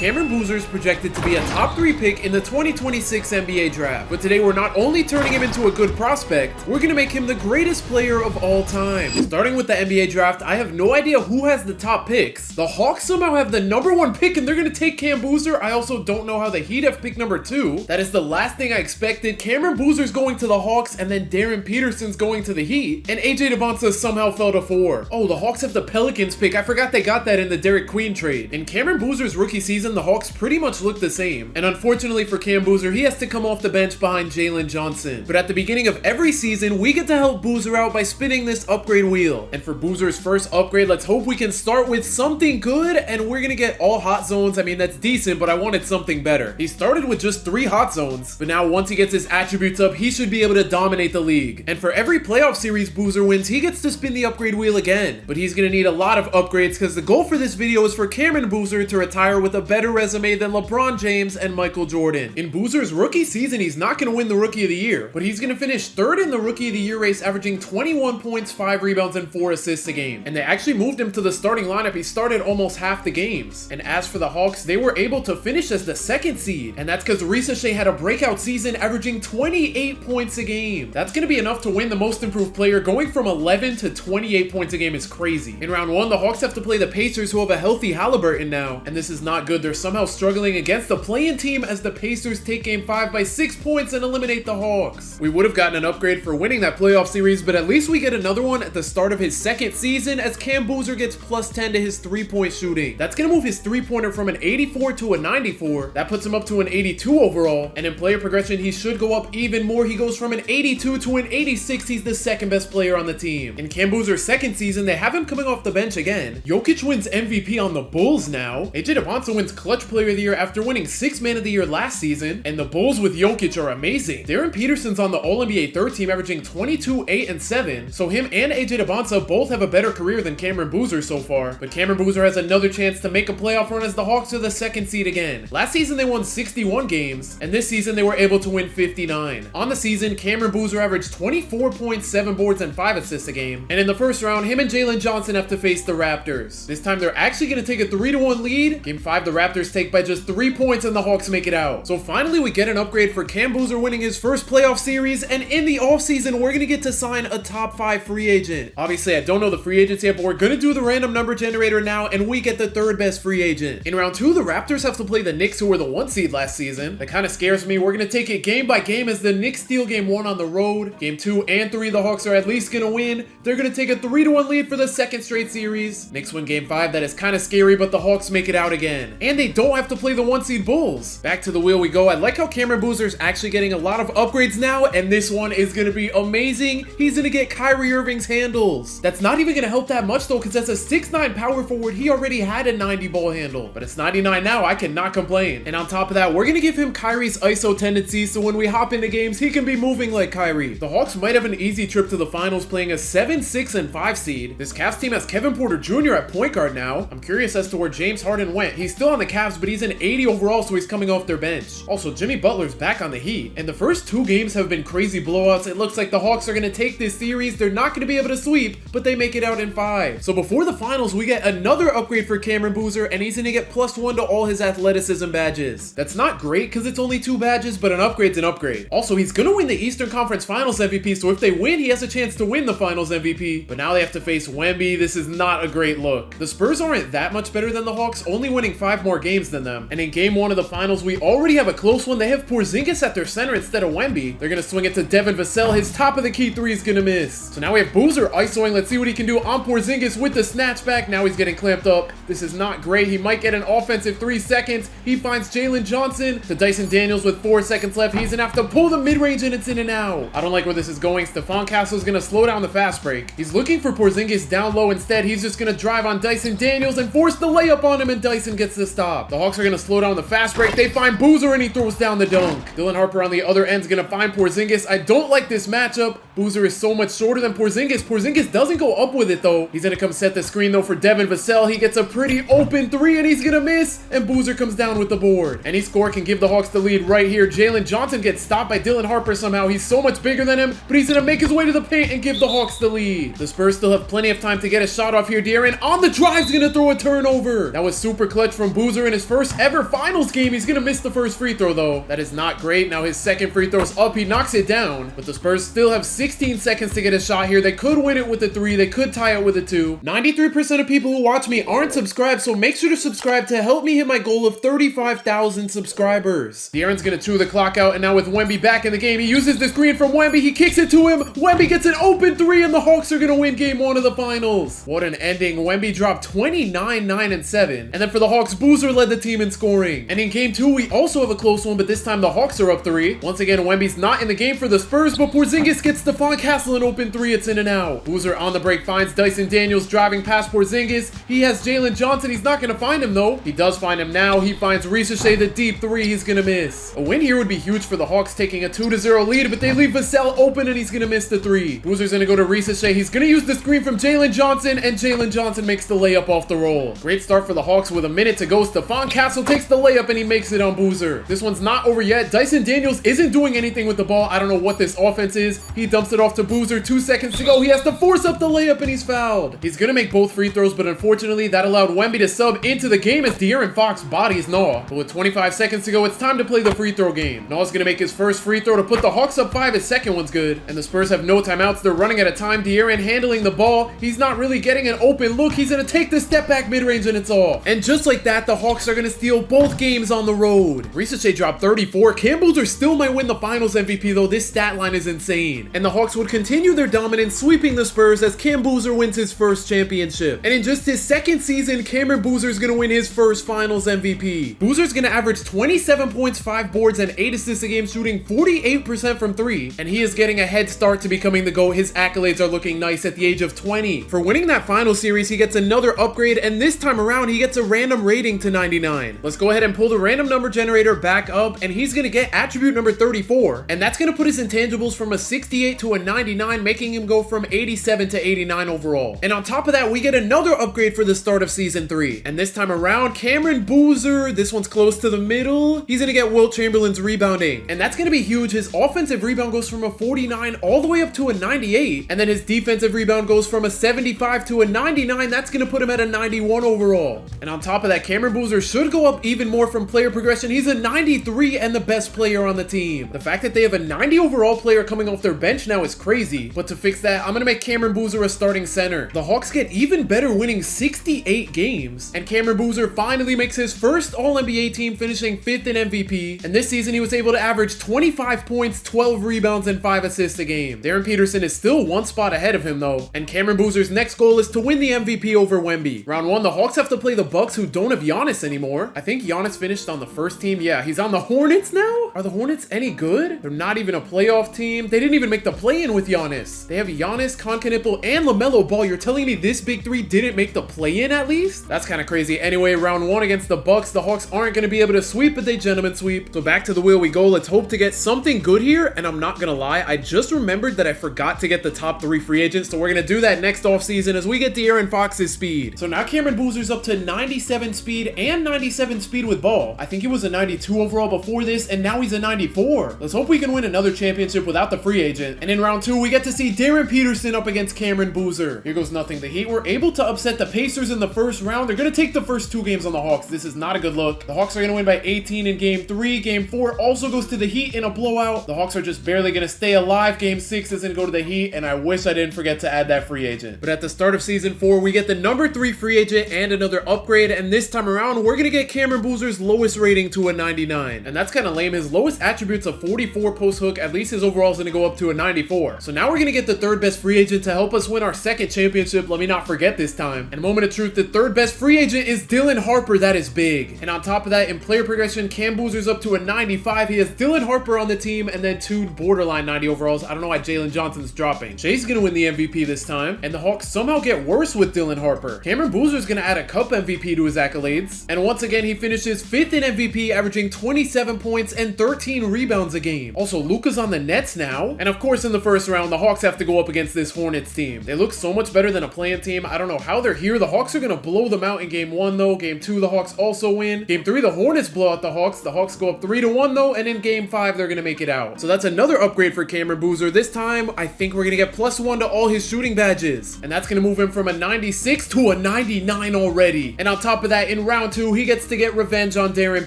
Cameron Boozer is projected to be a top 3 pick in the 2026 NBA draft. But today we're not only turning him into a good prospect, we're gonna make him the greatest player of all time. Starting with the NBA draft, I have no idea who has the top picks. The Hawks somehow have the #1 pick and they're gonna take Cam Boozer. I also don't know how the Heat have pick number 2. That is the last thing I expected. Cameron Boozer's going to the Hawks and then Darren Peterson's going to the Heat. And AJ DeBonsa somehow fell to 4. Oh, the Hawks have the Pelicans pick. I forgot they got that in the Derek Queen trade. In Cameron Boozer's rookie season, the Hawks pretty much look the same. And unfortunately for Cam Boozer, he has to come off the bench behind Jalen Johnson. But at the beginning of every season, we get to help Boozer out by spinning this upgrade wheel. And for Boozer's first upgrade, let's hope we can start with something good. And we're gonna get all hot zones. I mean, that's decent, but I wanted something better. He started with just 3 hot zones. But now once he gets his attributes up, he should be able to dominate the league. And for every playoff series Boozer wins, he gets to spin the upgrade wheel again. But he's gonna need a lot of upgrades because the goal for this video is for Cameron Boozer to retire with a better resume than LeBron James and Michael Jordan. In Boozer's rookie season, he's not gonna win the Rookie of the Year, but he's gonna finish 3rd in the Rookie of the Year race, averaging 21 points, 5 rebounds, and 4 assists a game. And they actually moved him to the starting lineup. He started almost half the games. And as for the Hawks, they were able to finish as the 2nd seed. And that's because Ricochet had a breakout season, averaging 28 points a game. That's gonna be enough to win the Most Improved Player. Going from 11 to 28 points a game is crazy. In round 1, the Hawks have to play the Pacers, who have a healthy Halliburton now. And this is not good. They're somehow struggling against the play-in team as the Pacers take game 5 by 6 points and eliminate the Hawks. We would have gotten an upgrade for winning that playoff series, but at least we get another one at the start of his 2nd season as Cam Boozer gets +10 to his 3-point shooting. That's gonna move his 3-pointer from an 84 to a 94. That puts him up to an 82 overall. And in player progression, he should go up even more. He goes from an 82 to an 86. He's the 2nd best player on the team. In Cam Boozer's 2nd season, they have him coming off the bench again. Jokic wins MVP on the Bulls now. AJ DeBonsa wins Clutch Player of the Year after winning 6th Man of the Year last season. And the Bulls with Jokic are amazing. Darren Peterson's on the All-NBA 3rd team, averaging 22, 8, and 7. So him and AJ DeBonsa both have a better career than Cameron Boozer so far. But Cameron Boozer has another chance to make a playoff run as the Hawks are the 2nd seed again. Last season they won 61 games, and this season they were able to win 59. On the season, Cameron Boozer averaged 24.7 boards and 5 assists a game. And in the first round, him and Jalen Johnson have to face the Raptors. This time they're actually going to take a 3-1 lead. Game 5, the Raptors take by just 3 points and the Hawks make it out. So finally we get an upgrade for Cam Boozer winning his first playoff series, and in the offseason we're going to get to sign a top 5 free agent. Obviously I don't know the free agents yet, but we're going to do the random number generator now, and we get the 3rd best free agent. In round 2, the Raptors have to play the Knicks, who were the 1 seed last season. That kind of scares me. We're going to take it game by game as the Knicks steal game 1 on the road. Game 2 and 3, the Hawks are at least going to win. They're going to take a 3-1 lead for the 2nd straight series. Knicks win game 5. That is kind of scary, but the Hawks make it out again. And they don't have to play the 1 seed Bulls. Back to the wheel we go. I like how Cameron Boozer's actually getting a lot of upgrades now, and this one is going to be amazing. He's going to get Kyrie Irving's handles. That's not even going to help that much though, because that's a 6'9" power forward. He already had a 90 ball handle, but it's 99 now. I cannot complain. And on top of that, we're going to give him Kyrie's ISO tendencies, so when we hop into games, he can be moving like Kyrie. The Hawks might have an easy trip to the finals, playing a 7, 6, and 5 seed. This Cavs team has Kevin Porter Jr. at point guard now. I'm curious as to where James Harden went. He's still on the Cavs, but he's an 80 overall, so he's coming off their bench. Also, Jimmy Butler's back on the Heat, and the first 2 games have been crazy blowouts. It looks like the Hawks are going to take this series. They're not going to be able to sweep, but they make it out in 5. So before the finals, we get another upgrade for Cameron Boozer, and he's going to get +1 to all his athleticism badges. That's not great because it's only 2 badges, but an upgrade's an upgrade. Also, he's going to win the Eastern Conference Finals MVP, so if they win, he has a chance to win the Finals MVP. But now they have to face Wemby. This is not a great look. The Spurs aren't that much better than the Hawks, only winning 5 more games than them. And in game 1 of the finals, we already have a close one. They have Porzingis at their center instead of Wemby. They're going to swing it to Devin Vassell. His top of the key 3 is going to miss. So now we have Boozer isoing. Let's see what he can do on Porzingis with the snatchback. Now he's getting clamped up. This is not great. He might get an offensive 3 seconds. He finds Jalen Johnson to Dyson Daniels with 4 seconds left. He's going to have to pull the mid-range and it's in and out. I don't like where this is going. Stephon Castle's going to slow down the fast break. He's looking for Porzingis down low. Instead, he's just going to drive on Dyson Daniels and force the layup on him, and Dyson gets the stop. The Hawks are going to slow down the fast break. They find Boozer and he throws down the dunk. Dylan Harper on the other end is going to find Porzingis. I don't like this matchup. Boozer is so much shorter than Porzingis. Porzingis doesn't go up with it though. He's gonna come set the screen though for Devin Vassell. He gets a pretty open three and he's gonna miss. And Boozer comes down with the board. Any score can give the Hawks the lead right here. Jalen Johnson gets stopped by Dylan Harper somehow. He's so much bigger than him, but he's gonna make his way to the paint and give the Hawks the lead. The Spurs still have plenty of time to get a shot off here. De'Aaron on the drive is gonna throw a turnover. That was super clutch from Boozer in his first ever finals game. He's gonna miss the first free throw though. That is not great. Now his second free throw's up. He knocks it down, but the Spurs still have 16 seconds to get a shot here. They could win it with a 3. They could tie it with a 2. 93% of people who watch me aren't subscribed, so make sure to subscribe to help me hit my goal of 35,000 subscribers. De'Aaron's gonna chew the clock out, and now with Wemby back in the game, he uses the screen from Wemby. He kicks it to him. Wemby gets an open 3, and the Hawks are gonna win game 1 of the finals. What an ending. Wemby dropped 29, 9, and 7. And then for the Hawks, Boozer led the team in scoring. And in game 2, we also have a close one, but this time the Hawks are up 3. Once again, Wemby's not in the game for the Spurs, but Porzingis gets Stephon Castle an open 3. It's in and out. Boozer on the break finds Dyson Daniels driving past Porzingis. He has Jalen Johnson. He's not gonna find him though. He does find him now. He finds Ricochet the deep 3. He's gonna miss. A win here would be huge for the Hawks, taking a 2-0 lead, but they leave Vassell open and he's gonna miss the 3. Boozer's gonna go to Ricochet. He's gonna use the screen from Jalen Johnson, and Jalen Johnson makes the layup off the roll. Great start for the Hawks with a minute to go. Stephon Castle takes the layup and he makes it on Boozer. This one's not over yet. Dyson Daniels isn't doing anything with the ball. I don't know what this offense is. He dumps it off to Boozer. 2 seconds to go. He has to force up the layup and he's fouled. He's gonna make both free throws, but unfortunately that allowed Wemby to sub into the game as De'Aaron Fox bodies Naw. But with 25 seconds to go, it's time to play the free throw game. Naw's gonna make his first free throw to put the Hawks up 5. His second one's good. And the Spurs have no timeouts. They're running out of time. De'Aaron handling the ball. He's not really getting an open look. He's gonna take the step back mid-range and it's off. And just like that, the Hawks are gonna steal both games on the road. Ricochet dropped 34. Cam Boozer still might win the finals MVP though. This stat line is insane. And the Hawks would continue their dominance, sweeping the Spurs as Cam Boozer wins his first championship. And in just his second season, Cameron Boozer is gonna win his first finals MVP. Boozer's gonna average 27 points, 5 boards, and 8 assists a game, shooting 48% from 3. And he is getting a head start to becoming the GOAT. His accolades are looking nice at the age of 20. For winning that final series, he gets another upgrade, and this time around, he gets a random rating to 99. Let's go ahead and pull the random number generator back up, and he's gonna get attribute number 34. And that's gonna put his intangibles from a 68 to a 99, making him go from 87 to 89 overall. And on top of that, we get another upgrade for the start of season 3. And this time around, Cameron Boozer, this one's close to the middle. He's gonna get Wilt Chamberlain's rebounding. And that's gonna be huge. His offensive rebound goes from a 49 all the way up to a 98. And then his defensive rebound goes from a 75 to a 99. That's gonna put him at a 91 overall. And on top of that, Cameron Boozer should go up even more from player progression. He's a 93 and the best player on the team. The fact that they have a 90 overall player coming off their bench now is crazy. But to fix that, I'm gonna make Cameron Boozer a starting center. The Hawks get even better, winning 68 games. And Cameron Boozer finally makes his first All-NBA team, finishing 5th in MVP. And this season, he was able to average 25 points, 12 rebounds, and 5 assists a game. Darren Peterson is still one spot ahead of him though. And Cameron Boozer's next goal is to win the MVP over Wemby. Round 1, the Hawks have to play the Bucks, who don't have Giannis anymore. I think Giannis finished on the first team. Yeah, he's on the Hornets now? Are the Hornets any good? They're not even a playoff team. They didn't even make the play-in with Giannis. They have Giannis, Concaniple, and LaMelo Ball. You're telling me this big three didn't make the play-in at least? That's kind of crazy. Anyway, round 1 against the Bucks, the Hawks aren't going to be able to sweep, but they gentlemen sweep. So back to the wheel we go. Let's hope to get something good here. And I'm not going to lie, I just remembered that I forgot to get the top 3 free agents. So we're going to do that next offseason as we get De'Aaron Fox's speed. So now Cameron Boozer's up to 97 speed and 97 speed with Ball. I think he was a 92 overall before this, and now he's a 94. Let's hope we can win another championship without the free agent. And in round 2, we get to see Darren Peterson up against Cameron Boozer. Here goes nothing. The Heat were able to upset the Pacers in the first round. They're going to take the first 2 games on the Hawks. This is not a good look. The Hawks are going to win by 18 in game 3. Game 4 also goes to the Heat in a blowout. The Hawks are just barely going to stay alive. Game 6 is going to go to the Heat, and I wish I didn't forget to add that free agent. But at the start of season 4, we get the number 3 free agent and another upgrade, and this time around, we're going to get Cameron Boozer's lowest rating to a 99. And that's kind of lame. His lowest attribute's a 44 post hook. At least his overall is going to go up to a 94. So now we're going to get the 3rd best free agent to help us win our 2nd championship. Let me not forget this time. And moment of truth, the 3rd best free agent is Dylan Harper. That is big. And on top of that, in player progression, Cam Boozer's up to a 95. He has Dylan Harper on the team and then 2 borderline 90 overalls. I don't know why Jalen Johnson's dropping. Shay's going to win the MVP this time. And the Hawks somehow get worse with Dylan Harper. Cameron Boozer's going to add a cup MVP to his accolades. And once again, he finishes 5th in MVP, averaging 27 points and 13 rebounds a game. Also, Luka's on the Nets now. And of course, course, in the first round, the Hawks have to go up against this Hornets team. They look so much better than a play-in team. I don't know how they're here. The Hawks are going to blow them out in game 1, though. Game 2, the Hawks also win. Game 3, the Hornets blow out the Hawks. The Hawks go up 3-1, though, and in game 5, they're going to make it out. So that's another upgrade for Cameron Boozer. This time, I think we're going to get +1 to all his shooting badges. And that's going to move him from a 96 to a 99 already. And on top of that, in round 2, he gets to get revenge on Darren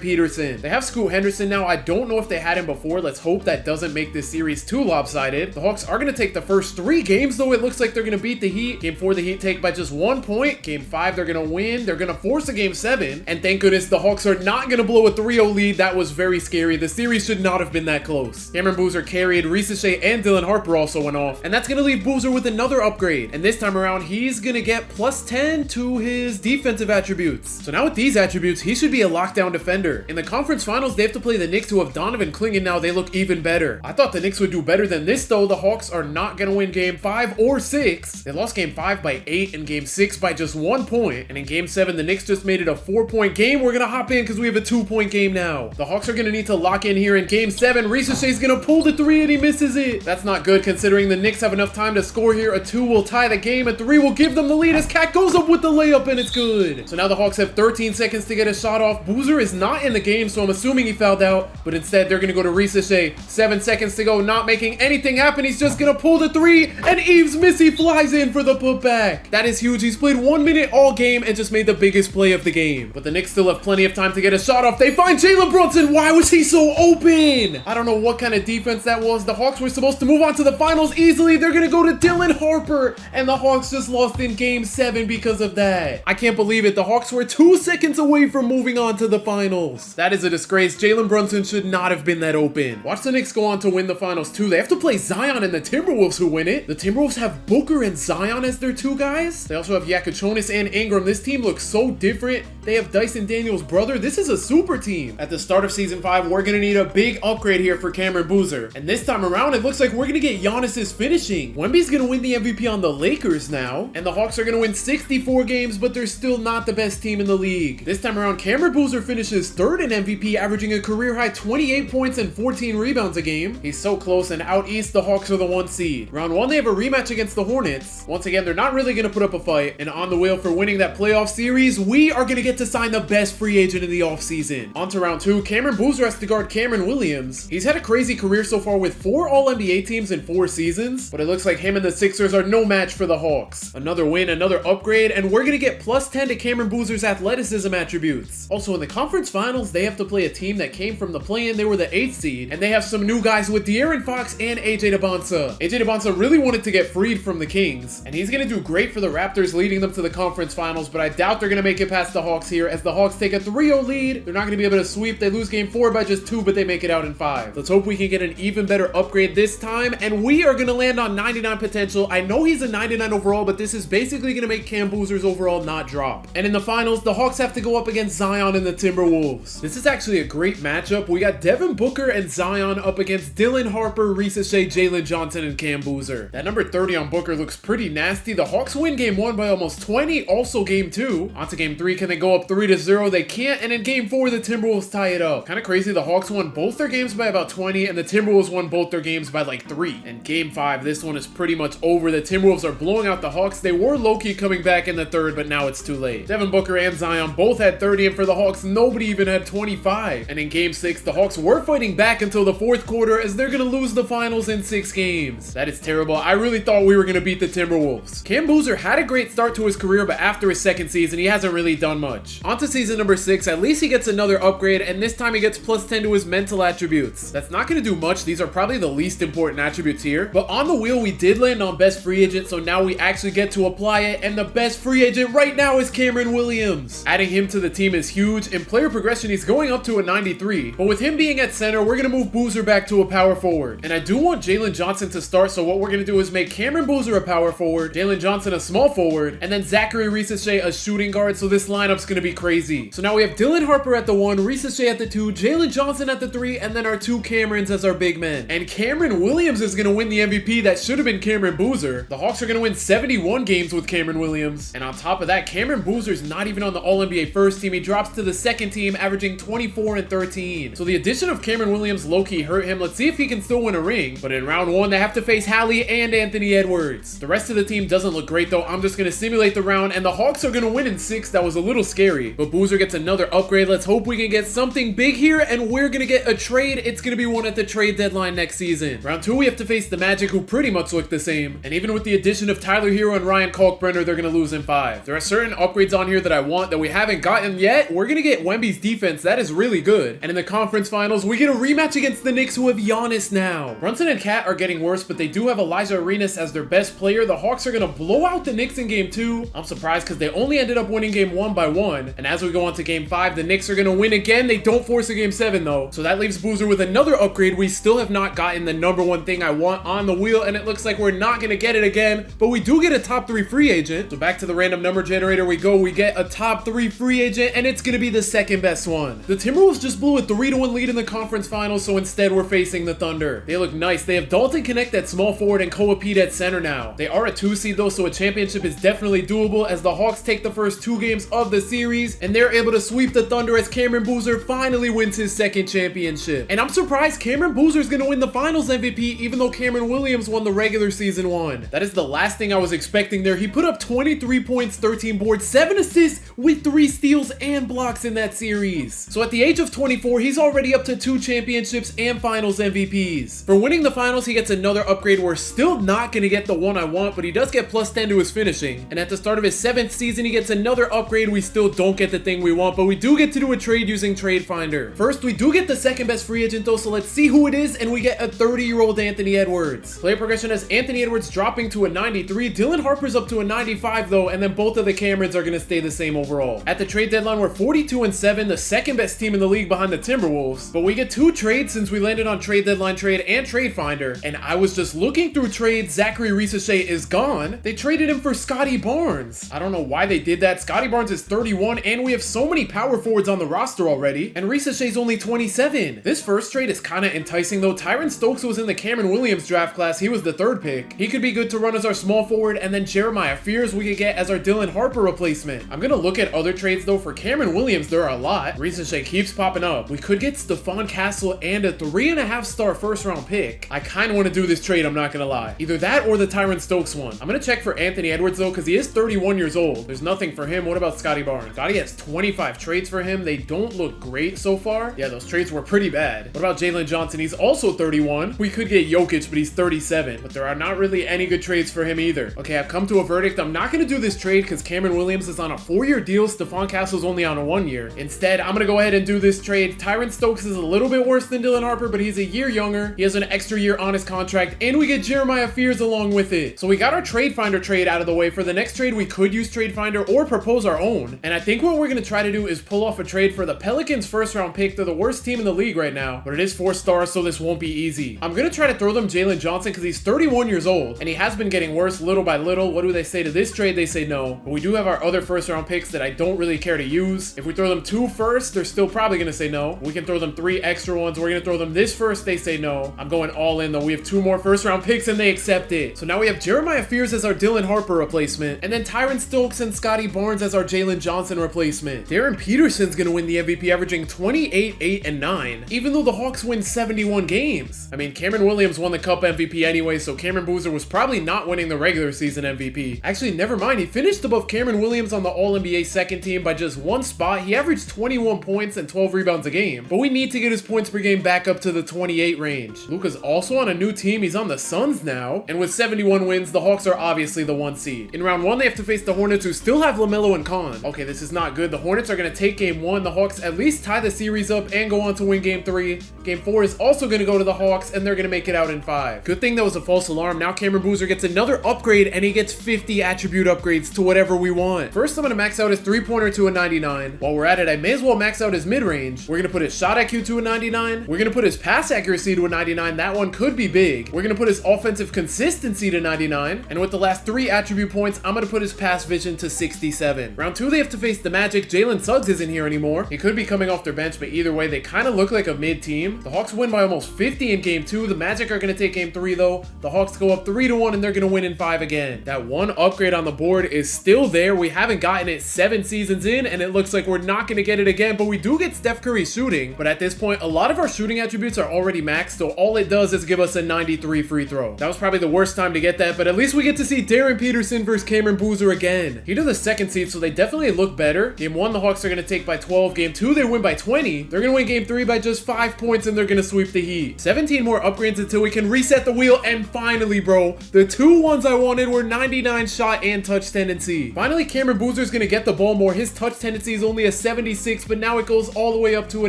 Peterson. They have Scoot Henderson now. I don't know if they had him before. Let's hope that doesn't make this series too lopsided. The Hawks are going to take the first 3 games, though. It looks like they're going to beat the Heat. Game 4, the Heat take by just 1 point. Game 5, they're going to win. They're going to force a game 7. And thank goodness the Hawks are not going to blow a 3-0 lead. That was very scary. The series should not have been that close. Cameron Boozer carried. Ricochet and Dylan Harper also went off. And that's going to leave Boozer with another upgrade. And this time around, he's going to get +10 to his defensive attributes. So now with these attributes, he should be a lockdown defender. In the conference finals, they have to play the Knicks, who have Donovan Clingan now. They look even better. I thought the Knicks would do better than this, though. The Hawks are not going to win game 5 or 6. They lost game 5 by 8 and game 6 by just 1 point. And in game 7, the Knicks just made it a 4-point game. We're going to hop in because we have a 2-point game now. The Hawks are going to need to lock in here in game 7. Ricochet's going to pull the 3 and he misses it. That's not good considering the Knicks have enough time to score here. A 2 will tie the game. A 3 will give them the lead as Cat goes up with the layup and it's good. So now the Hawks have 13 seconds to get a shot off. Boozer is not in the game, so I'm assuming he fouled out. But instead, they're going to go to Ricochet. 7 seconds to go, not making anything happen. He's just going to pull the 3 and Yves Missy flies in for the putback. That is huge. He's played 1 minute all game and just made the biggest play of the game. But the Knicks still have plenty of time to get a shot off. They find Jalen Brunson. Why was he so open? I don't know what kind of defense that was. The Hawks were supposed to move on to the finals easily. They're going to go to Dylan Harper. And the Hawks just lost in game 7 because of that. I can't believe it. The Hawks were 2 seconds away from moving on to the finals. That is a disgrace. Jalen Brunson should not have been that open. Watch the Knicks go on to win the finals too. They have to play Zion and the Timberwolves, who win it. The Timberwolves have Booker and Zion as their 2 guys. They also have Yakuchonis and Ingram. This team looks so different. They have Dyson Daniels' brother. This is a super team. At the start of season 5, we're gonna need a big upgrade here for Cameron Boozer. And this time around, it looks like we're gonna get Giannis's finishing. Wemby's gonna win the MVP on the Lakers now. And the Hawks are gonna win 64 games, but they're still not the best team in the league. This time around, Cameron Boozer finishes 3rd in MVP, averaging a career high 28 points and 14 rebounds a game. He's so close, and out east, the Hawks are the 1 seed. Round 1, they have a rematch against the Hornets. Once again, they're not really gonna put up a fight. And on the wheel for winning that playoff series, we are gonna get to sign the best free agent in the offseason. On to round 2, Cameron Boozer has to guard Cameron Williams. He's had a crazy career so far with 4 All-NBA teams in 4 seasons, but it looks like him and the Sixers are no match for the Hawks. Another win, another upgrade, and we're gonna get +10 to Cameron Boozer's athleticism attributes. Also, in the conference finals, they have to play a team that came from the play-in. They were the 8th seed, and they have some new guys with De'Aaron Fox and AJ Debonsa. AJ Debonsa really wanted to get freed from the Kings, and he's gonna do great for the Raptors, leading them to the conference finals, but I doubt they're gonna make it past the Hawks here, as the Hawks take a 3-0 lead. They're not gonna be able to sweep. They lose game 4 by just 2, but they make it out in 5. Let's hope we can get an even better upgrade this time, and we are gonna land on 99 potential. I know he's a 99 overall, but this is basically gonna make Cam Boozer's overall not drop. And in the finals, the Hawks have to go up against Zion and the Timberwolves. This is actually a great matchup. We got Devin Booker and Zion up against Dylan Harper, Ricochet, Jalen Johnson, and Cam Boozer. That number 30 on Booker looks pretty nasty. The Hawks win game 1 by almost 20, also game 2. On to game 3, can they go up 3-0? They can't, and in game 4, the Timberwolves tie it up. Kind of crazy, the Hawks won both their games by about 20, and the Timberwolves won both their games by like 3. And game 5, this one is pretty much over. The Timberwolves are blowing out the Hawks. They were low-key coming back in the 3rd, but now it's too late. Devin Booker and Zion both had 30, and for the Hawks, nobody even had 25. And in game 6, the Hawks were fighting back until the 4th quarter, as they're gonna lose the finals in 6 games. That is terrible. I really thought we were gonna beat the Timberwolves. Cam Boozer had a great start to his career, but after his 2nd season, he hasn't really done much. On to season number 6, at least he gets another upgrade, and this time he gets +10 to his mental attributes. That's not gonna do much. These are probably the least important attributes here, but on the wheel, we did land on best free agent, so now we actually get to apply it, and the best free agent right now is Cameron Williams. Adding him to the team is huge. In player progression, he's going up to a 93, but with him being at center, we're gonna move Boozer back to a power forward. And I do want Jalen Johnson to start, so what we're gonna do is make Cameron Boozer a power forward, Jalen Johnson a small forward, and then Zachary Ricochet a shooting guard, so this lineup's just gonna be crazy. So now we have Dylan Harper at the 1, Ricochet at the 2, Jalen Johnson at the 3, and then our 2 Camerons as our big men. And Cameron Williams is gonna win the MVP. That should have been Cameron Boozer. The Hawks are gonna win 71 games with Cameron Williams. And on top of that, Cameron Boozer's not even on the All-NBA first team. He drops to the second team, averaging 24 and 13. So the addition of Cameron Williams low-key hurt him. Let's see if he can still win a ring. But in round 1, they have to face Hallie and Anthony Edwards. The rest of the team doesn't look great though. I'm just gonna simulate the round, and the Hawks are gonna win in 6. That was a little scary. But Boozer gets another upgrade. Let's hope we can get something big here, and we're gonna get a trade. It's gonna be one at the trade deadline next season. Round 2, we have to face the Magic, who pretty much look the same. And even with the addition of Tyler Hero and Ryan Kalkbrenner, they're gonna lose in 5. There are certain upgrades on here that I want that we haven't gotten yet. We're gonna get Wemby's defense. That is really good. And in the conference finals, we get a rematch against the Knicks, who have Giannis now. Brunson and Cat are getting worse, but they do have Elijah Arenas as their best player. The Hawks are gonna blow out the Knicks in game 2. I'm surprised because they only ended up winning game 1 by 1. And as we go on to game 5, the Knicks are gonna win again. They don't force a game 7 though. So that leaves Boozer with another upgrade. We still have not gotten the number 1 thing I want on the wheel, and it looks like we're not gonna get it again, but we do get a top 3 free agent. So back to the random number generator we go. We get a top 3 free agent, and it's gonna be the second best one. The Timberwolves just blew a 3-1 lead in the conference finals, so instead we're facing the Thunder. They look nice. They have Dalton Connect at small forward and Koa Pete at center now. They are a 2 seed though, so a championship is definitely doable as the Hawks take the first 2 games of the series, and they're able to sweep the Thunder as Cameron Boozer finally wins his second championship. And I'm surprised Cameron Boozer is gonna win the finals MVP, even though Cameron Williams won the regular season one. That is the last thing I was expecting there. He put up 23 points, 13 boards, 7 assists with 3 steals and blocks in that series. So at the age of 24, he's already up to 2 championships and finals MVPs. For winning the finals, he gets another upgrade. We're still not gonna get the one I want, but he does get plus 10 to his finishing. And at the start of his 7th season, he gets another upgrade. We still don't get the thing we want, but we do get to do a trade using Trade Finder. First, we do get the second best free agent though, so let's see who it is, and we get a 30-year-old Anthony Edwards. Player progression has Anthony Edwards dropping to a 93, Dylan Harper's up to a 95 though, and then both of the Camerons are gonna stay the same overall. At the trade deadline, we're 42-7, the second best team in the league behind the Timberwolves, but we get 2 trades since we landed on trade deadline trade and Trade Finder, and I was just looking through trades. Zachary Ricochet is gone. They traded him for Scotty Barnes. I don't know why they did that. Scotty Barnes is 31, and we have so many power forwards on the roster already, and Ricochet's only 27. This first trade is kind of enticing though. Tyron Stokes was in the Cameron Williams draft class. He was the 3rd pick. He could be good to run as our small forward, and then Jeremiah Fears we could get as our Dylan Harper replacement. I'm gonna look at other trades though. For Cameron Williams, there are a lot. Ricochet keeps popping up. We could get Stephon Castle and a 3.5-star first-round pick. I kind of want to do this trade, I'm not gonna lie. Either that or the Tyron Stokes one. I'm gonna check for Anthony Edwards though, because he is 31 years old. There's nothing for him. What about Scotty Barnes? Scotty has 25 trades for him. They don't look great so far. Yeah, those trades were pretty bad. What about Jalen Johnson? He's also 31. We could get Jokic, but he's 37. But there are not really any good trades for him either. Okay, I've come to a verdict. I'm not gonna do this trade because Cameron Williams is on a 4-year deal. Stephon Castle's only on a 1-year. Instead, I'm gonna go ahead and do this trade. Tyron Stokes is a little bit worse than Dylan Harper, but he's a year younger. He has an extra year on his contract, and we get Jeremiah Fears along with it. So we got our Trade Finder trade out of the way. For the next trade, we could use Trade Finder or propose our own. And I think what we're gonna try to do is pull off a trade for the Pelicans first-round pick. They're the worst team in the league right now, but it is 4 stars, so this won't be easy. I'm gonna try to throw them Jalen Johnson because he's 31 years old, and he has been getting worse little by little. What do they say to this trade? They say no. But we do have our other first-round picks that I don't really care to use. If we throw them 2 first, they're still probably gonna say no. We can throw them 3 extra ones. We're gonna throw them this first. They say no. I'm going all in though. We have 2 more first-round picks, and they accept it. So now we have Jeremiah Fears as our Dylan Harper replacement, and then Tyron Stokes and Scotty Barnes as our Jalen Johnson replacement. Darren Peterson's gonna win the MVP, averaging 28, 8, and 9, even though the Hawks win 71 games. I mean, Cameron Williams won the Cup MVP anyway, so Cameron Boozer was probably not winning the regular season MVP. Actually, never mind. He finished above Cameron Williams on the All-NBA second team by just 1 spot. He averaged 21 points and 12 rebounds a game, but we need to get his points per game back up to the 28 range. Luka's also on a new team. He's on the Suns now, and with 71 wins, the Hawks are obviously the 1 seed. In round 1, they have to face the Hornets, who still have LaMelo and Khan. Okay, this is not good. The Hornets are going to take game 1. The Hawks at least tie the series up and go on to win game 3. Game 4 is also going to go to the Hawks, and they're going to make it out in 5. Good thing that was a false alarm. Now Cameron Boozer gets another upgrade, and he gets 50 attribute upgrades to whatever we want. First, I'm going to max out his 3-pointer to a 99. While we're at it, I may as well max out his mid-range. We're going to put his shot IQ to a 99. We're going to put his pass accuracy to a 99. That one could be big. We're going to put his offensive consistency to 99. And with the last 3 attribute points, I'm going to put his pass vision to 67. Round 2, they have to to face the Magic. Jalen Suggs isn't here anymore. He could be coming off their bench, but either way, they kind of look like a mid team. The Hawks win by almost 50 in game 2. The Magic are going to take game 3 though. The Hawks go up 3-1 and they're going to win in 5 again. That one upgrade on the board is still there. We haven't gotten it 7 seasons in, and it looks like we're not going to get it again, but we do get Steph Curry shooting. But at this point, a lot of our shooting attributes are already maxed, so all it does is give us a 93 free throw. That was probably the worst time to get that, but at least we get to see Darren Peterson versus Cameron Boozer again. He did the second seed, so they definitely look better. Game 1, the Hawks are going to take by 12. Game 2, they win by 20. They're going to win game 3 by just 5 points, and they're going to sweep the Heat. 17 more upgrades until we can reset the wheel, and finally, bro, the 2 ones I wanted were 99 shot and touch tendency. Finally, Cameron Boozer is going to get the ball more. His touch tendency is only a 76, but now it goes all the way up to a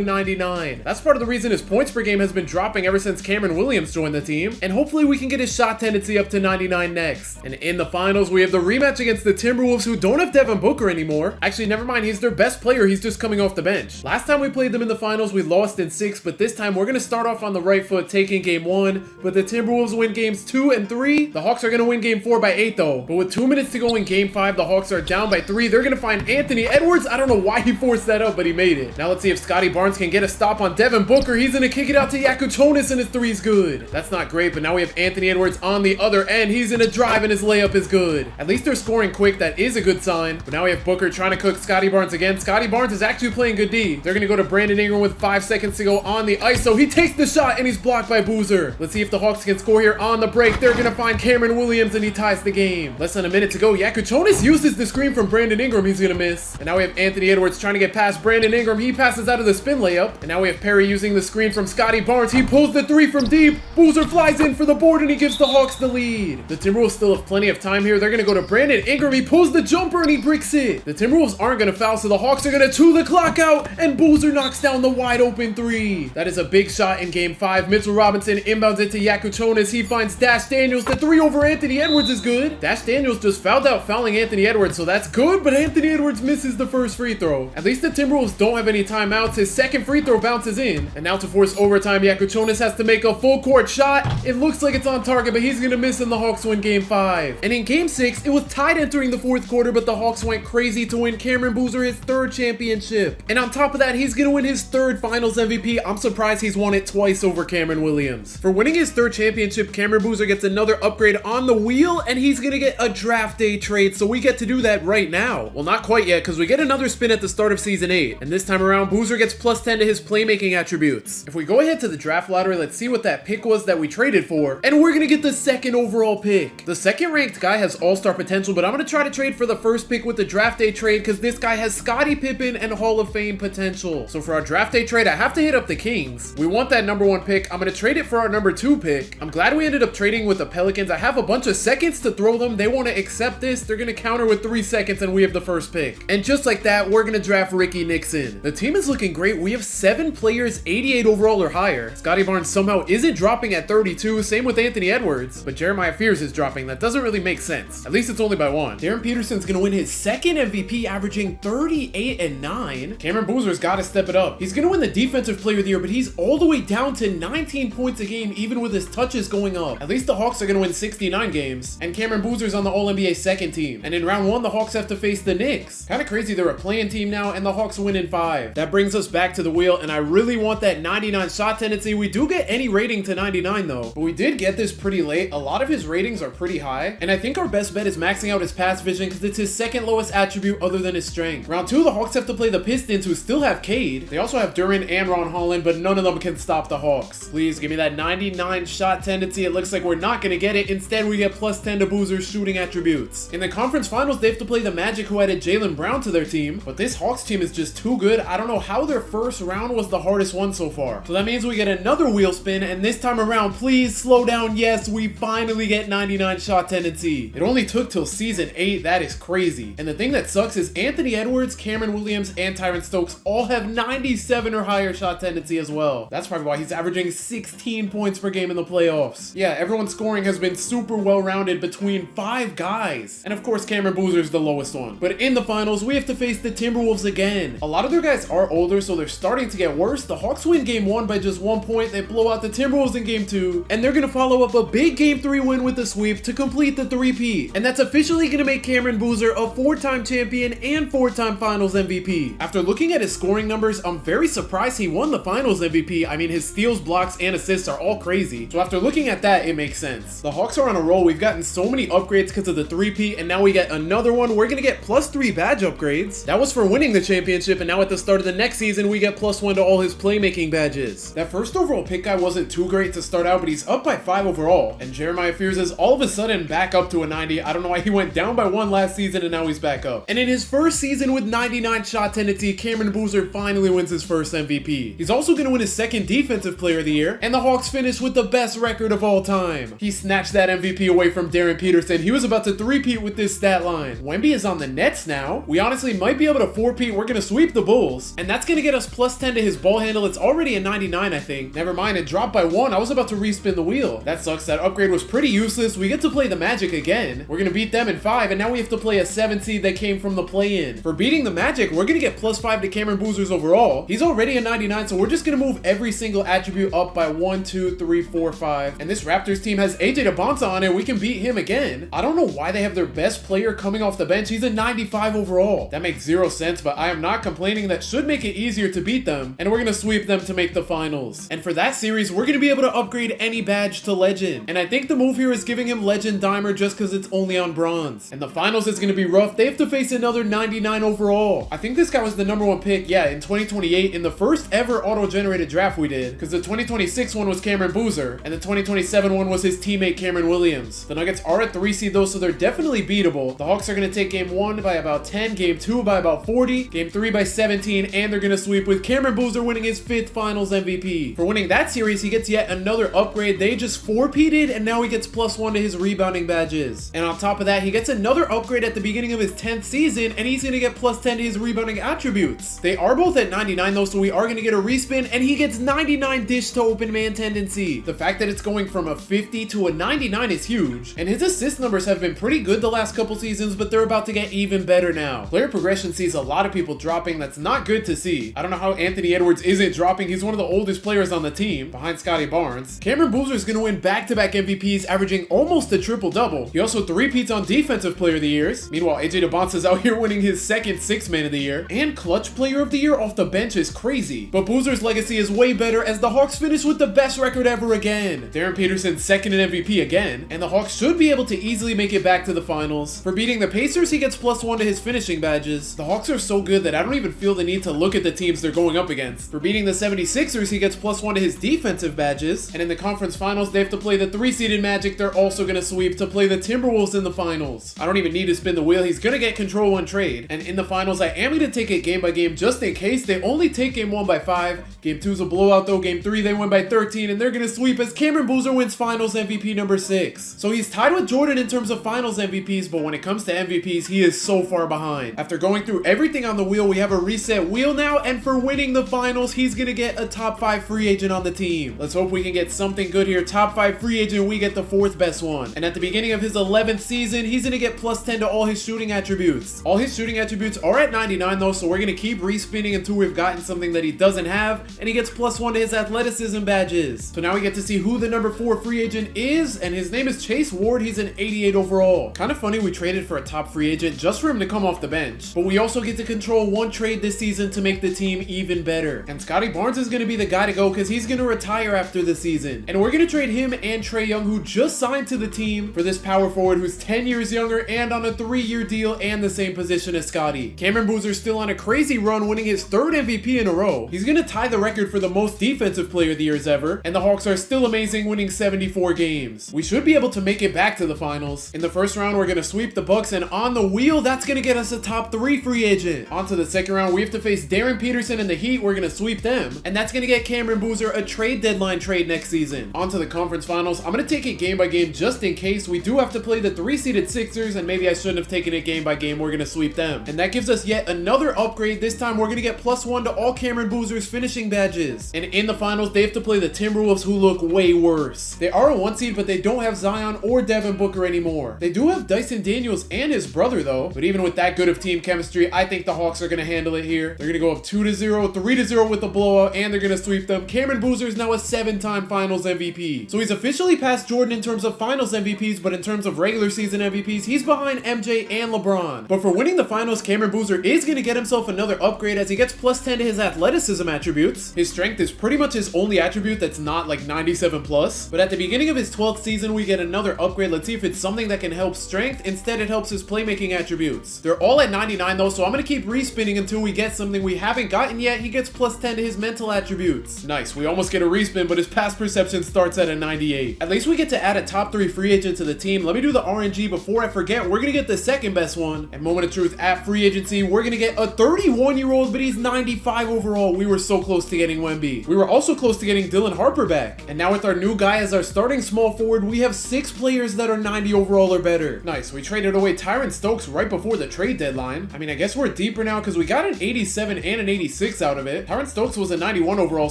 99. That's part of the reason his points per game has been dropping ever since Cameron Williams joined the team, and hopefully we can get his shot tendency up to 99 next. And in the finals, we have the rematch against the Timberwolves, who don't have Devin Booker anymore. Actually, never mind, he's their best player. He's just coming off the bench. Last time we played them in the finals, we lost in 6, but this time we're going to start off on the right foot, taking game 1, but the Timberwolves win games 2 and 3. The Hawks are going to win game 4 by 8 though, but with 2 minutes to go in game 5, the Hawks are down by 3. They're going to find Anthony Edwards. I don't know why he forced that up, but he made it. Now let's see if Scotty Barnes can get a stop on Devin Booker. He's going to kick it out to Yakuchonis, and his 3's good. That's not great, but now we have Anthony Edwards on the other end. He's in a drive, and his layup is good. At least they're scoring quick. That is a good sign. But now we have Booker trying to cook Scotty Barnes again. Scotty Barnes is actually playing good D. They're going to go to Brandon Ingram with 5 seconds to go on the ice, so he takes the shot, and he's blocked by Boozer. Let's see if the Hawks can score here on the break. They're going to find Cameron Williams, and he ties the game. Less than a minute to go. Yakuchonis uses the screen from Brandon Ingram. He's going to miss. And now we have Anthony Edwards trying to get past Brandon Ingram. He passes out of the spin layup. And now we have Perry using the screen from Scotty Barnes. He pulls the 3 from deep. Boozer flies in for the board, and he gives the Hawks the lead. The Timberwolves still have plenty of time here. They're going to go to Brandon Ingram. He pulls the jumper, and he bricks it. The Timberwolves aren't going to foul, so the Hawks are going to chew the clock out, and Boozer knocks down the wide open 3. That is a big shot in game 5. Mitchell Robinson inbounds it to Yakuchonis. He finds Dash Daniels. The 3 over Anthony Edwards is good. Dash Daniels just fouled out fouling Anthony Edwards, so that's good, but Anthony Edwards misses the first free throw. At least the Timberwolves don't have any timeouts. His second free throw bounces in, and now to force overtime, Yakuchonis has to make a full court shot. It looks like it's on target, but he's going to miss, and the Hawks win game 5. And in game 6, it was tied entering the 4th quarter, but the Hawks went crazy to win Cameron Boozer his 3rd championship. And on top of that, he's going to win his 3rd finals MVP. I'm surprised he's won it twice over Cameron Williams. For winning his 3rd championship, Cameron Boozer gets another upgrade on the wheel, and he's going to get a draft day trade, so we get to do that right now. Well, not quite yet, because we get another spin at the start of season 8, and this time around, Boozer gets plus 10 to his playmaking attributes. If we go ahead to the draft lottery, let's see what that pick was that we traded for, and we're going to get the 2nd overall pick. The 2nd ranked guy has all-star potential, but I'm going to try to trade for the 1st pick with the draft day trade, because this guy has Scottie Pippen and Hall of Fame potential. So for our draft day trade, I have to hit up the Kings. We want that number 1 pick. I'm going to trade it for our number 2 pick. I'm glad we ended up trading with the Pelicans. I have a bunch of seconds to throw them. They want to accept this. They're going to counter with 3 seconds, and we have the 1st pick. And just like that, we're going to draft Ricky Nixon. The team is looking great. We have 7 players, 88 overall or higher. Scotty Barnes somehow isn't dropping at 32. Same with Anthony Edwards. But Jeremiah Fears is dropping. That doesn't really make sense. At least it's only by 1. Darren Peterson's going to win his 2nd MVP, averaging 38 and 9. Cameron Boozer's got to step it up. He's going to win the Defensive Player of the Year, but he's all the way down to 19 points a game, even with his touches going up. At least the Hawks are going to win 69 games. And Cameron Boozer's on the All-NBA 2nd team. And in round 1, the Hawks have to face the Knicks. Kind of crazy they're a play-in team now, and the Hawks win in 5. That brings us back to the wheel, and I really want that 99 shot tendency. We do get any rating to 99 though, but we did get this pretty late. A lot of his ratings are pretty high, and I think our best bet is maxing out his pass vision because it's his 2nd lowest attribute other than his strength. Round 2, the Hawks have to play the Pistons, who still have Cade. They also have Duran and Ron Holland, but none of them can stop the Hawks. Please give me that 99 shot tendency. It looks like we're not going to get it. Instead, we get plus 10 to Boozer's shooting attributes. In the conference finals, they have to play the Magic, who added Jaylen Brown to their team, but this Hawks team is just too good. I don't know how their 1st round was the hardest one so far. So that means we get another wheel spin, and this time around, please slow down. Yes, we finally get 99 shot tendency. It only took till season 8. That is crazy. And the thing that sucks is Anthony Edwards, Cameron Williams, and Tyron Stokes all have 97 or higher shot tendency as well. That's probably why he's averaging 16 points per game in the playoffs. Yeah, everyone's scoring has been super well-rounded between 5 guys. And of course, Cameron Boozer's the lowest one. But in the finals, we have to face the Timberwolves again. A lot of their guys are older, so they're starting to get worse. The Hawks win game 1 by just 1 point. They blow out the Timberwolves in game 2, and they're going to follow up a big game 3 win with a sweep to complete the 3-peat. And that's officially going to make Cameron Boozer a 4-time champion and 4-time Finals MVP. After looking at his scoring numbers, I'm very surprised he won the Finals MVP. I mean, his steals, blocks, and assists are all crazy. So after looking at that, it makes sense. The Hawks are on a roll. We've gotten so many upgrades because of the 3P, and now we get another one. We're gonna get +3 badge upgrades. That was for winning the championship, and now at the start of the next season, we get +1 to all his playmaking badges. That first overall pick guy wasn't too great to start out, but he's up by 5 overall. And Jeremiah Fears is all of a sudden back up to a 90. I don't know why he went down by 1 last season, and now he's back up. And in his first season with 99 shot tendency, Cameron Boozer finally wins his first MVP. He's also gonna win his second Defensive Player of the Year, and the Hawks finish with the best record of all time. He snatched that MVP away from Darren Peterson. He was about to 3-peat with this stat line. Wemby is on the Nets now. We honestly might be able to 4-peat. We're gonna sweep the Bulls, and that's gonna get us +10 to his ball handle. It's already a 99, I think. Never mind, it dropped by 1. I was about to respin the wheel. That sucks. That upgrade was pretty useless. We get to play the Magic again. We're gonna beat them in 5, and now we have to play a 7 seed that came from the play-in. For beating the Magic, we're gonna get +5 to Cameron Boozer's overall. He's already a 99, so we're just gonna move every single attribute up by 1, 2, 3, 4, 5. And this Raptors team has AJ DeBonta on it. We can beat him again. I don't know why they have their best player coming off the bench. He's a 95 overall. That makes 0 sense, but I am not complaining. That should make it easier to beat them, and we're gonna sweep them to make the finals. And for that series, we're gonna be able to upgrade any badge to Legend. And I think the move here is giving him Legend Dimer just because it's only on bronze. And the finals is gonna be rough. They have to face another 99 overall. I think this guy was the #1 pick, yeah, in 2028 in the first ever auto-generated draft we did, because the 2026 one was Cameron Boozer, and the 2027 one was his teammate Cameron Williams. The Nuggets are a 3 seed though, so they're definitely beatable. The Hawks are gonna take game 1 by about 10, game 2 by about 40, game 3 by 17, and they're gonna sweep with Cameron Boozer winning his 5th Finals MVP. For winning that series, he gets yet another upgrade. They just 4-peated, and now he gets +1 to his rebounding badges. And on top of that, he gets another upgrade at the beginning of his 10th season, and he's gonna get +10 to his rebounding attributes. They are both at 99 though, so we are gonna get a respin, and he gets 99 dish to open man tendency. The fact that it's going from a 50 to a 99 is huge, and his assist numbers have been pretty good the last couple seasons, but they're about to get even better now. Player progression sees a lot of people dropping. That's not good to see. I don't know how Anthony Edwards isn't dropping. He's one of the oldest players on the team, behind Scotty Barnes. Cameron Boozer is gonna win back-to-back MVPs, averaging almost a triple-double. He also 3-peats on Defensive Player of the Years. Meanwhile, AJ DeBonta is out here winning his second 6-man of the year, and Clutch Player of the Year off the bench is crazy. But Boozer's legacy is way better as the Hawks finish with the best record ever again. Darren Peterson's second in MVP again, and the Hawks should be able to easily make it back to the finals. For beating the Pacers, he gets +1 to his finishing badges. The Hawks are so good that I don't even feel the need to look at the teams they're going up against. For beating the 76ers, he gets +1 to his defensive badges, and in the conference finals, they have to play the 3-seeded Magic. They're also gonna sweep to play the Timberwolves in the finals. I don't even need to spin the wheel. He's gonna get control 1 trade, and in the finals, I am gonna take it game by game just in case. They only take game 1 by 5. Game 2's a blowout though. Game 3, they win by 13, and they're gonna sweep as Cameron Boozer wins Finals MVP number 6. So he's tied with Jordan in terms of Finals MVPs, but when it comes to MVPs, he is so far behind. After going through everything on the wheel, we have a reset wheel now, and for winning the finals, he's gonna get a top 5 free agent on the team. Let's hope we can get something good here. Top 5 free agent, we get the 4th best one. And at the beginning of his 11th season, he's gonna get +10 to all his shooting attributes. All his shooting attributes are at 99 though, so we're gonna keep respinning until we've gotten something that he doesn't have, and he gets +1 to his athleticism badges. So now we get to see who the number 4 free agent is, and his name is Chase Ward. He's an 88 overall. Kind of funny we traded for a top free agent just for him to come off the bench, but we also get to control 1 trade this season to make the team even better. And Scotty Barnes is going to be the guy to go because he's going to retire after the season, and we're going to trade him and Trae Young, who just signed to the team, for this power forward who's 10 years younger and on a 3-year deal and the same position as Scotty. Cameron Boozer's still on a crazy run, winning his 3rd MVP in a row. He's going to tie the record for the most Defensive Player of the Years ever, and the Hawks are still amazing, winning 74 games. We should be able to make it back to the finals. In the first round, we're going to sweep the Bucks, and on the wheel, that's going to get us a top 3 free agent. On to the second round, we have to face Darren Peterson and the Heat. We're going to sweep them, and that's going to get Cameron Boozer a trade deadline trade next season. On to the conference finals. I'm going to take it game by game just in case. We do have to play the 3-seeded Sixers, and maybe I shouldn't have taken it game by game. We're going to sweep them, and that gives us yet another upgrade. This time, we're going to get +1 to all Cameron Boozer's finishing badges. And in the finals, they have to play the Timberwolves, who look way worse. They are a 1 seed, but they don't have Zion or Devin Booker anymore. They do have Dyson Daniels and his brother though, but even with that good of team chemistry, I think the Hawks are going to handle it here. They're going to go up 2-0, 3-0 with the blowout, and they're going to sweep them. Cameron Boozer is now a 7-time Finals MVP. So he's officially past Jordan in terms of Finals MVPs, but in terms of regular season MVPs, he's behind MJ and LeBron. But for winning winning the finals, Cameron Boozer is going to get himself another upgrade as he gets plus 10 to his athleticism attributes. His strength is pretty much his only attribute that's not like 97 plus. But at the beginning of his 12th season, we get another upgrade. Let's see if it's something that can help strength. Instead, it helps his playmaking attributes. They're all at 99 though, so I'm going to keep respinning until we get something we haven't gotten yet. He gets plus 10 to his mental attributes. Nice. We almost get a respin, but his pass perception starts at a 98. At least we get to add a top 3 free agent to the team. Let me do the RNG before I forget. We're going to get the second best one. And moment of truth, at free agency, we're going to get a 31-year-old, but he's 95 overall. We were so close to getting Wemby. We were also close to getting Dylan Harper back. And now with our new guy as our starting small forward, we have 6 players that are 90 overall or better. Nice. We traded away Tyron Stokes right before the trade deadline. I mean, I guess we're deeper now because we got an 87 and an 86 out of it. Tyron Stokes was a 91 overall,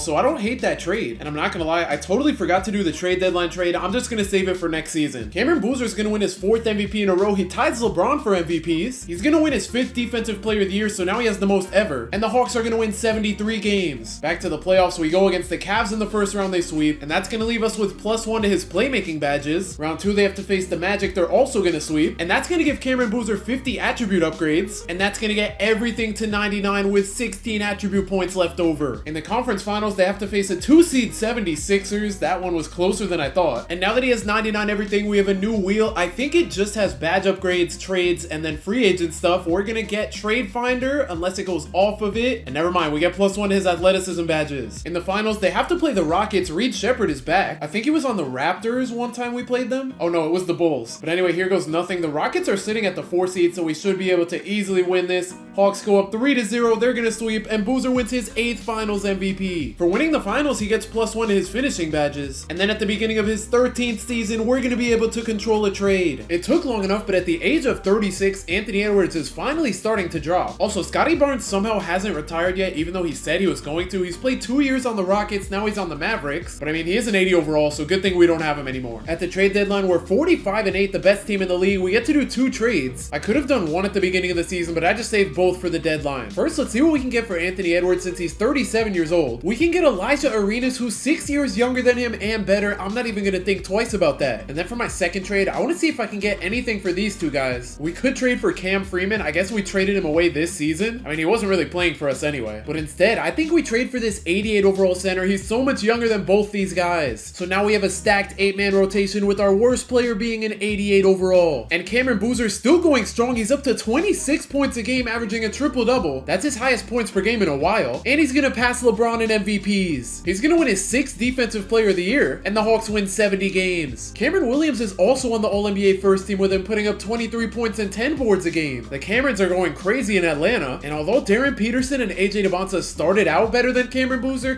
so I don't hate that trade. And I'm not going to lie, I totally forgot to do the trade deadline trade. I'm just going to save it for next season. Cameron Boozer is going to win his 4th MVP in a row. He ties LeBron for MVPs. He's going to win his 5th Defensive Player of the Year, so now he has the most ever. And the Hawks are going to win 73 games. Back to the playoffs, we go against the Cavs in the first round, they sweep. And that's going to leave us with plus 1 to his playmaking badges. Round 2, they have to face the Magic. They're also going to sweep. And that's going to give Cameron Boozer 50 attribute upgrades. And that's going to get everything to 99 with 16 attribute points left over. In the conference finals, they have to face a 2 seed 76ers. That one was closer than I thought. And now that he has 99 everything, we have a new wheel. I think it just has badge upgrades, trades, and then free agent stuff. We're going to get Trade Finder unless it goes off of it. And never mind, we get plus 1 to his athleticism badges. In the finals, they have to play the Rockets. Reed Shepherd is back. I think he was on the Raptors one time we played them. Oh no, it was the Bulls. But anyway, here goes nothing. The Rockets are sitting at the 4 seed, so we should be able to easily win this. Hawks go up 3-0. They're going to sweep, and Boozer wins his 8th finals MVP. For winning the finals, he gets plus 1 to his finishing badges. And then at the beginning of his 13th season, we're going to be able to control a trade. It took long enough, but at the age of 36, Anthony Edwards is finally starting to drop. Also, Scotty Barnes somehow hasn't retired yet, even though he said he was going to. He's played 2 years on the Rockets, now he's on the Mavericks. But I mean, he is an 80 overall, so good thing we don't have him anymore. At the trade deadline, we're 45-8, the best team in the league. We get to do 2 trades. I could have done one at the beginning of the season, but I just saved both for the deadline. First, let's see what we can get for Anthony Edwards since he's 37 years old. We can get Elijah Arenas, who's 6 years younger than him and better. I'm not even going to think twice about that. And then for my second trade, I want to see if I can get anything for these 2 guys. We could trade for Cam Freeman. I guess we traded him away this season. I mean, he wasn't really playing for us anyway. But instead, I think we trade for this 88 overall center. He's so much younger than both these guys. So now we have a stacked 8-man rotation with our worst player being an 88 overall. And Cameron Boozer's still going strong. He's up to 26 points a game, averaging a triple-double. That's his highest points per game in a while. And he's gonna pass LeBron in MVPs. He's gonna win his 6th Defensive Player of the Year, and the Hawks win 70 games. Cameron Williams is also on the All-NBA first team with him, putting up 23 points and 10 boards a game. The Camerons are going crazy in Atlanta, and although Darren Peterson and AJ Debonsa started out better than Cameron Boozer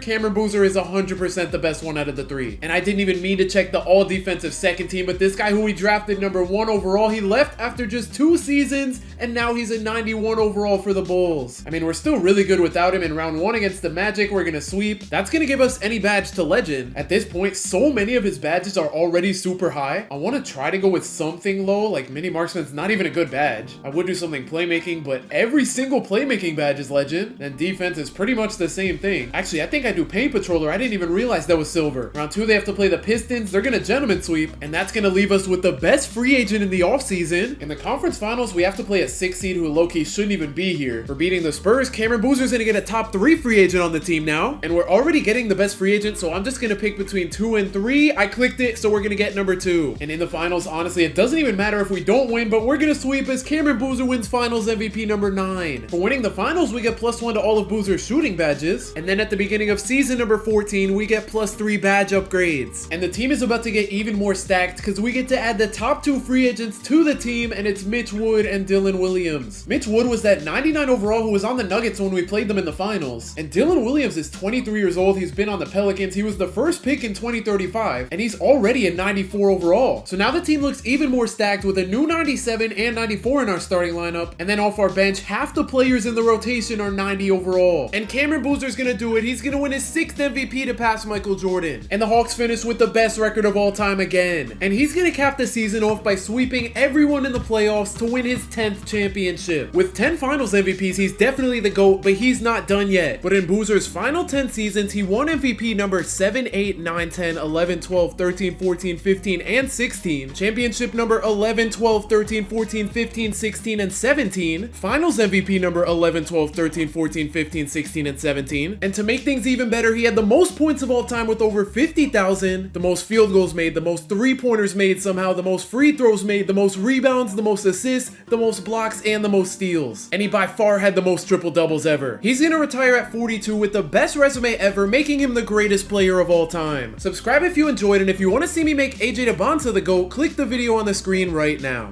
is 100% the best one out of the 3. And I didn't even mean to check the all-defensive second team, but this guy who we drafted number 1 overall, he left after just 2 seasons, and now he's a 91 overall for the Bulls. I mean, we're still really good without him. In round 1 against the Magic, we're gonna sweep. That's gonna give us any badge to legend. At this point, so many of his badges are already super high. I want to try to go with something low, like Mini Marksman's not even a good badge. I would do something playmaking, but every single playmaking badge is legend. Then defense is pretty much the same thing. Actually, I think I do Paint Patroller. I didn't even realize that was silver. Round 2, they have to play the Pistons. They're gonna gentleman sweep, and that's gonna leave us with the best free agent in the offseason. In the conference finals, we have to play a 6 seed who low-key shouldn't even be here. For beating the Spurs, Cameron Boozer's gonna get a top 3 free agent on the team now, and we're already getting the best free agent, so I'm just gonna pick between 2 and 3. I clicked it, so we're gonna get number 2. And in the finals, honestly, it doesn't even matter if we don't win, but we're gonna sweep as Cameron Boozer wins finals MVP number 9. For winning the finals, we get plus 1 to all of Boozer's shooting badges, and then at the beginning of season number 14, we get plus 3 badge upgrades. And the team is about to get even more stacked because we get to add the top 2 free agents to the team, and it's Mitch Wood and Dylan Williams. Mitch Wood was that 99 overall who was on the Nuggets when we played them in the finals. And Dylan Williams is 23 years old. He's been on the Pelicans. He was the first pick in 2035, and he's already a 94 overall. So now the team looks even more stacked with a new 97 and 94 in our starting lineup. And then off our bench, half the players in the rotation are 90 overall. And Cameron Boozer's gonna do it. He's gonna win his 6th MVP to pass Michael Jordan. And the Hawks finish with the best record of all time again. And he's gonna cap the season off by sweeping everyone in the playoffs to win his 10th championship. With 10 finals MVPs, he's definitely the GOAT, but he's not done yet. But in Boozer's final 10 seasons, he won MVP number 7, 8, 9, 10, 11, 12, 13, 14, 15, and 16. Championship number 11, 12, 13, 14, 15, 16, and 17, Finals MVP number 11, 12, 13, 14, 15, 16, and 17. And to make things even better, he had the most points of all time with over 50,000, the most field goals made, the most three-pointers made somehow, the most free throws made, the most rebounds, the most assists, the most blocks, and the most steals. And he by far had the most triple-doubles ever. He's gonna retire at 42 with the best resume ever, making him the greatest player of all time. Subscribe if you enjoyed, and if you want to see me make AJ Debonsa the GOAT, click the video on the screen right now.